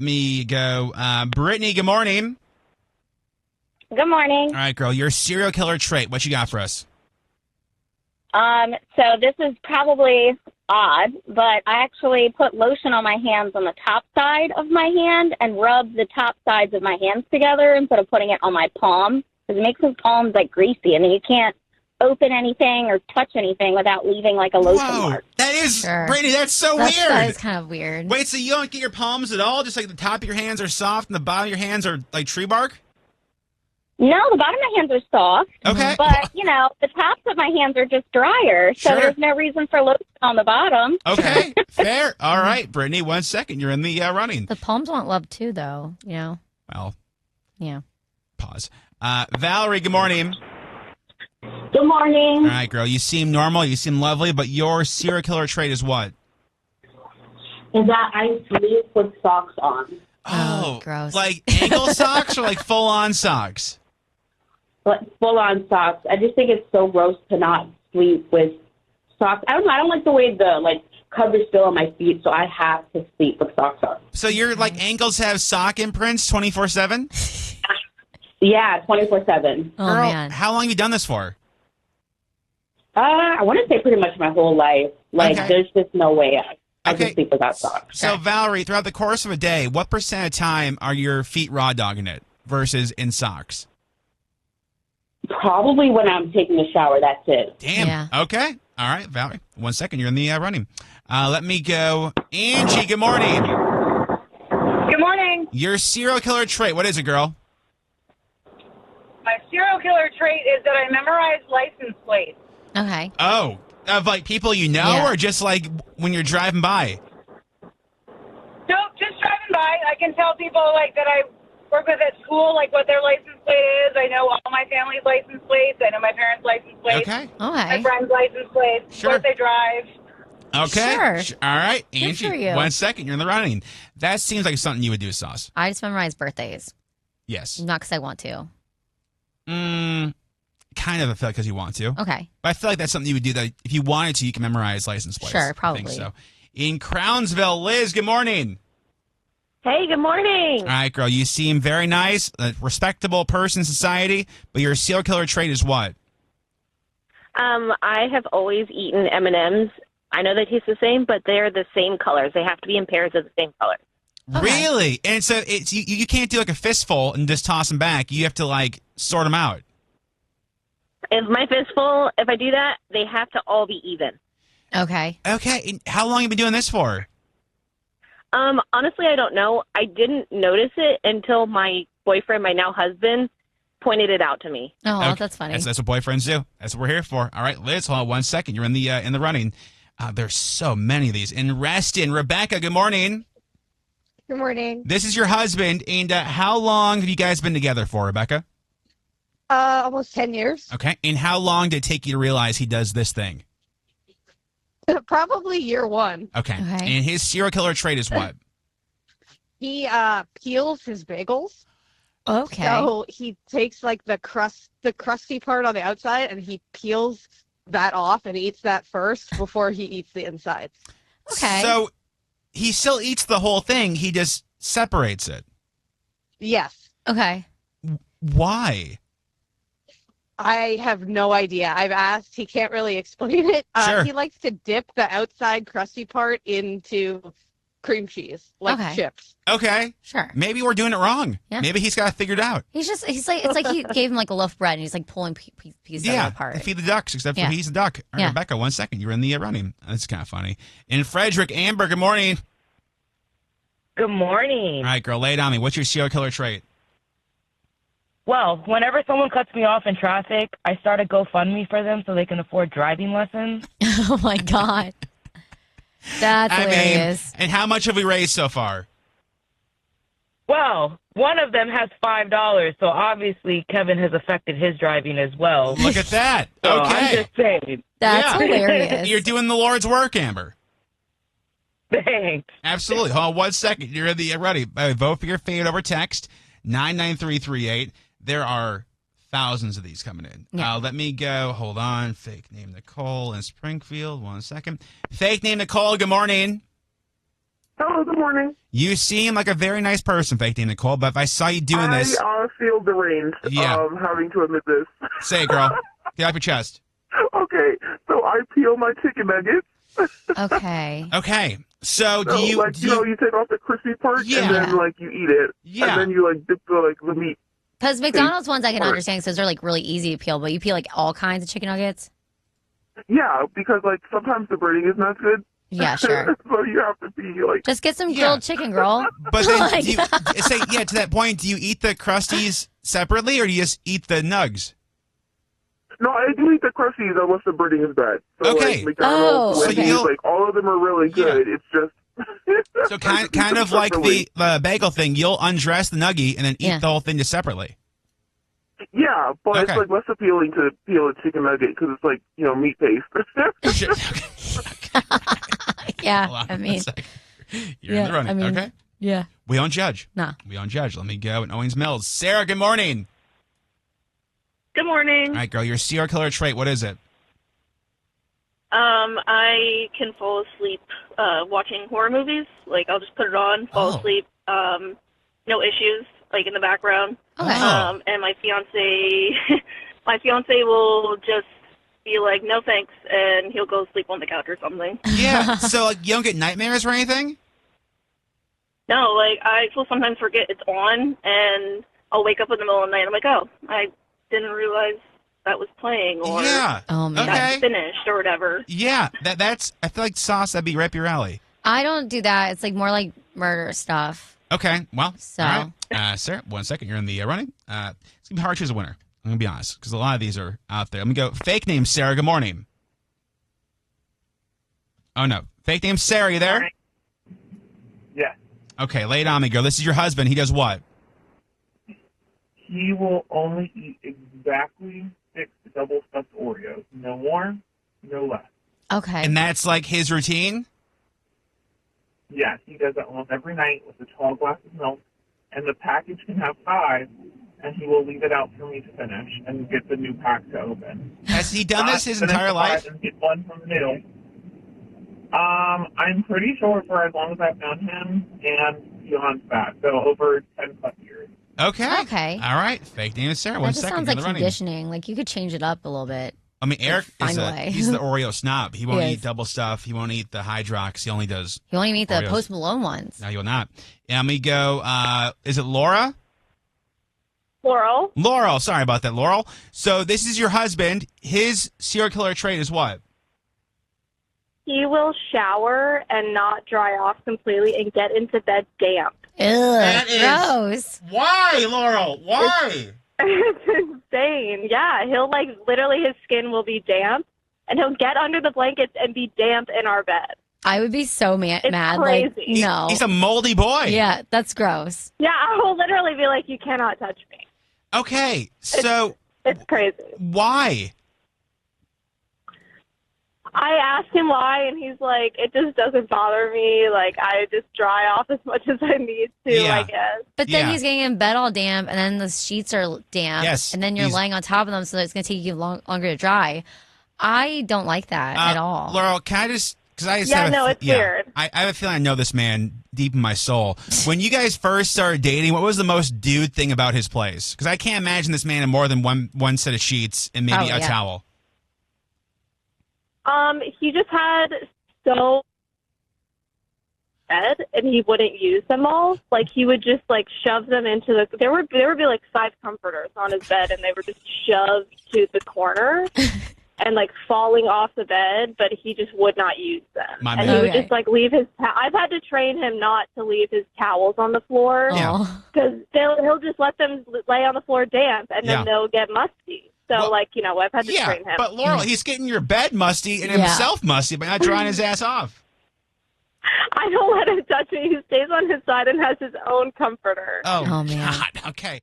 me go. Brittany, good morning. Good morning. All right, girl, your serial killer trait. What you got for us? So this is probably odd, but I actually put lotion on my hands on the top side of my hand and rub the top sides of my hands together instead of putting it on my palm, because it makes my palms like greasy, and then you can't open anything or touch anything without leaving like a lotion mark. That is, Sure. Brittany, that's so That weird. is kind of weird. Wait, so you don't get your palms at all? Just like the top of your hands are soft and the bottom of your hands are like tree bark? No, the bottom of my hands are soft. Okay. But, the tops of my hands are just drier, so Sure. there's no reason for lotion on the bottom. Okay, fair. All right, Brittany, 1 second. You're in the running. The palms want love too, though. Well, Yeah. pause. Valerie, good morning. Good morning. All right, girl, you seem normal, you seem lovely, but your serial killer trait is what? Is that I sleep with socks on. Oh, gross. Like ankle socks or like full-on socks? Full-on socks. I just think it's so gross to not sleep with socks. I don't know. I don't like the way the cover's still on my feet, so I have to sleep with socks on. So your ankles have sock imprints 24/7? Yeah, 24/7. Oh, Girl, man. how long have you done this for? I want to say pretty much my whole life. Okay. There's just no way I Okay. can sleep without socks. So, Valerie, throughout the course of a day, what percent of time are your feet raw dogging it versus in socks? Probably when I'm taking a shower, that's it. Damn. Yeah. Okay. All right, Valerie. 1 second. You're in the running. Let me go. Angie, good morning. Good morning. Your serial killer trait, what is it, girl? My serial killer trait is that I memorize license plates. Okay. Oh, of people you know Yeah. or just when you're driving by? So just driving by, I can tell people that I work with at school what their license plate is. I know all my family's license plates. I know my parents' license plates. Okay. My Okay. friends' license plates. Sure. What they drive. Okay. Sure. All right, Good Angie. for you. 1 second. You're in the running. That seems like something you would do, Sauce. I just memorize birthdays. Yes. Not because I want to. Kind of, I feel like, because you want to. Okay. But I feel like that's something you would do that if you wanted to, you can memorize license plates. Sure, I think probably. so. In Crownsville, Liz, good morning. Hey, good morning. All right, girl, you seem very nice, a respectable person in society, but your serial killer trait is what? I have always eaten M&Ms. I know they taste the same, but they're the same colors. They have to be in pairs of the same color. Okay. Really? And so it's you can't do a fistful and just toss them back. You have to sort them out. If my fistful, if I do that, they have to all be even. Okay. Okay. And how long have you been doing this for? Honestly, I don't know. I didn't notice it until my boyfriend, my now husband, pointed it out to me. Oh, Okay. that's funny. That's what boyfriends do. That's what we're here for. All right, Liz, hold on 1 second. You're in the running. There's so many of these. And Reston, Rebecca, good morning. Good morning. This is your husband. And how long have you guys been together for, Rebecca? Almost 10 years. Okay. And how long did it take you to realize he does this thing? Probably year one. Okay. Okay. And his serial killer trait is what? He peels his bagels. Okay. So he takes the crusty part on the outside, and he peels that off and eats that first before he eats the inside. Okay. So he still eats the whole thing. He just separates it. Yes. Okay. Why? I have no idea. I've asked. He can't really explain it. Sure. He likes to dip the outside crusty part into cream cheese, Okay. chips. Okay. Sure. Maybe we're doing it wrong. Yeah. Maybe he's got it figured out. It's like he gave him a loaf of bread and he's pulling pieces of it apart. Feed the ducks, except for Yeah. he's a duck. All right, Yeah. Rebecca, 1 second. You're in the running. That's kind of funny. In Frederick, Amber, good morning. Good morning. All right, girl, lay it on me. What's your serial killer trait? Well, whenever someone cuts me off in traffic, I start a GoFundMe for them so they can afford driving lessons. Oh my God. That's hilarious. And how much have we raised so far? Well, one of them has $5, so obviously Kevin has affected his driving as well. Look at that. So Okay. I'm just saying. That's Yeah. hilarious. You're doing the Lord's work, Amber. Thanks. Absolutely. Hold on 1 second. You're in the ready. Vote for your favorite over text, 99338. There are thousands of these coming in. Yeah. Let me go. Hold on. Fake name Nicole in Springfield. 1 second. Fake name Nicole. Good morning. Hello, good morning. You seem like a very nice person, fake name Nicole, but if I saw you doing this, I feel deranged having to admit this. say it, girl. Get off your chest. Okay, so I peel my chicken nuggets. Okay. Okay. So do So, you... like, do you you take off the crispy part, Yeah. and then, like, you eat it. Yeah. And then you, like, dip the meat. Because McDonald's ones I can Alright. understand because they're like really easy to peel, but you peel like all kinds of chicken nuggets. Yeah, because, like, sometimes the breading is not good. Yeah, sure. So you have to be, like... Just get some Yeah. grilled chicken, girl. But then, Like- do you, to that point, do you eat the Krusties separately, or do you just eat the nugs? No, I do eat the crusties unless the breading is bad. So, Okay. like, McDonald's, Oh, Wendy's, okay. like, all of them are really good. It's just... So kind of like the bagel thing. You'll undress the nuggie and then eat Yeah. the whole thing just separately. Yeah, but Okay. it's, like, less appealing to peel a chicken nugget because it's, like, meat paste. Yeah, Hold on I one mean, second. You're in the yeah, running. I mean- Okay. yeah. We don't judge. No. We don't judge. Let me go in Owings Mills. Sarah, good morning. Good morning. All right, girl. Your serial killer trait, what is it? I can fall asleep watching horror movies. Like, I'll just put it on, fall Oh. asleep. No issues, like, in the background. Okay. Oh. And my fiance, will just be like, no thanks, and he'll go sleep on the couch or something. Yeah. So, like, you don't get nightmares or anything? No, like, I will sometimes forget it's on, and I'll wake up in the middle of the night. I'm like, oh, I didn't realize that was playing, or Yeah. Oh man. Okay. that's finished, or whatever. Yeah. That's. I feel like sauce that'd be right up your alley. I don't do that. It's like more like murder stuff. Okay. Well. So- All right. Sarah, 1 second. You're in the running. It's gonna be hard to choose a winner. I'm gonna be honest because a lot of these are out there. Let me go. Fake name Sarah. Good morning. Oh no. Fake name Sarah. You there? Yeah. Okay. Lay it on me, girl. This is your husband. He does what? He will only eat exactly 6 double stuffed Oreos. No more, no less. Okay. And that's like his routine. Yes, he does that almost every night with a tall glass of milk. And the package can have 5, and he will leave it out for me to finish and get the new pack to open. Has he done this his Finish entire the 5 life? And get one from new. I'm pretty sure for as long as I've known him and beyond that. So over 10 plus years. Okay. Okay. All right. Fake name is Sarah. That 1 just second. sounds You're in like the running. conditioning. Like you could change it up a little bit. I mean, Eric Find is a way. he's the Oreo snob. He won't He eat is. double stuff. He won't eat the Hydrox. He only does. You only meet the Oreos. Post Malone ones. No, you will not. And let me go. Is it Laura? Laurel, Laurel. Sorry about that, Laurel. So this is your husband. His serial killer trait is what? He will shower and not dry off completely and get into bed damp. Ew, That is- gross. Why, Laurel? Why? It's insane. Yeah, he'll literally his skin will be damp and he'll get under the blankets and be damp in our bed. I would be so mad. It's Like, crazy. no. He's a moldy boy. Yeah, that's gross. Yeah, I will literally be like, you cannot touch me. Okay. So It's crazy. why? I asked him why, and he's like, it just doesn't bother me. Like, I just dry off as much as I need to, Yeah. I guess. But then Yeah. he's getting in bed all damp, and then the sheets are damp. Yes, And then you're he's- laying on top of them, so it's going to take you longer to dry. I don't like that at all. Laurel, can I just? Because I just Yeah, have a no, it's weird. I have a feeling I know this man deep in my soul. When you guys first started dating, what was the most dude thing about his place? Because I can't imagine this man in more than one set of sheets and maybe Oh, a yeah. towel. He just had so bed, and he wouldn't use them all. Like, he would just shove them into the. There would be 5 comforters on his bed, and they were just shoved to the corner. And falling off the bed, but he just would not use them. My And man. he would Okay. just leave his. I've had to train him not to leave his towels on the floor Yeah. Oh. because he'll just let them lay on the floor damp, and then Yeah. they'll get musty. So Well, I've had to Yeah, train him. but Laurel, he's getting your bed musty and Yeah. himself musty, but not drying his ass off. I don't let him touch me. He stays on his side and has his own comforter. Oh, Oh, man. God. Okay.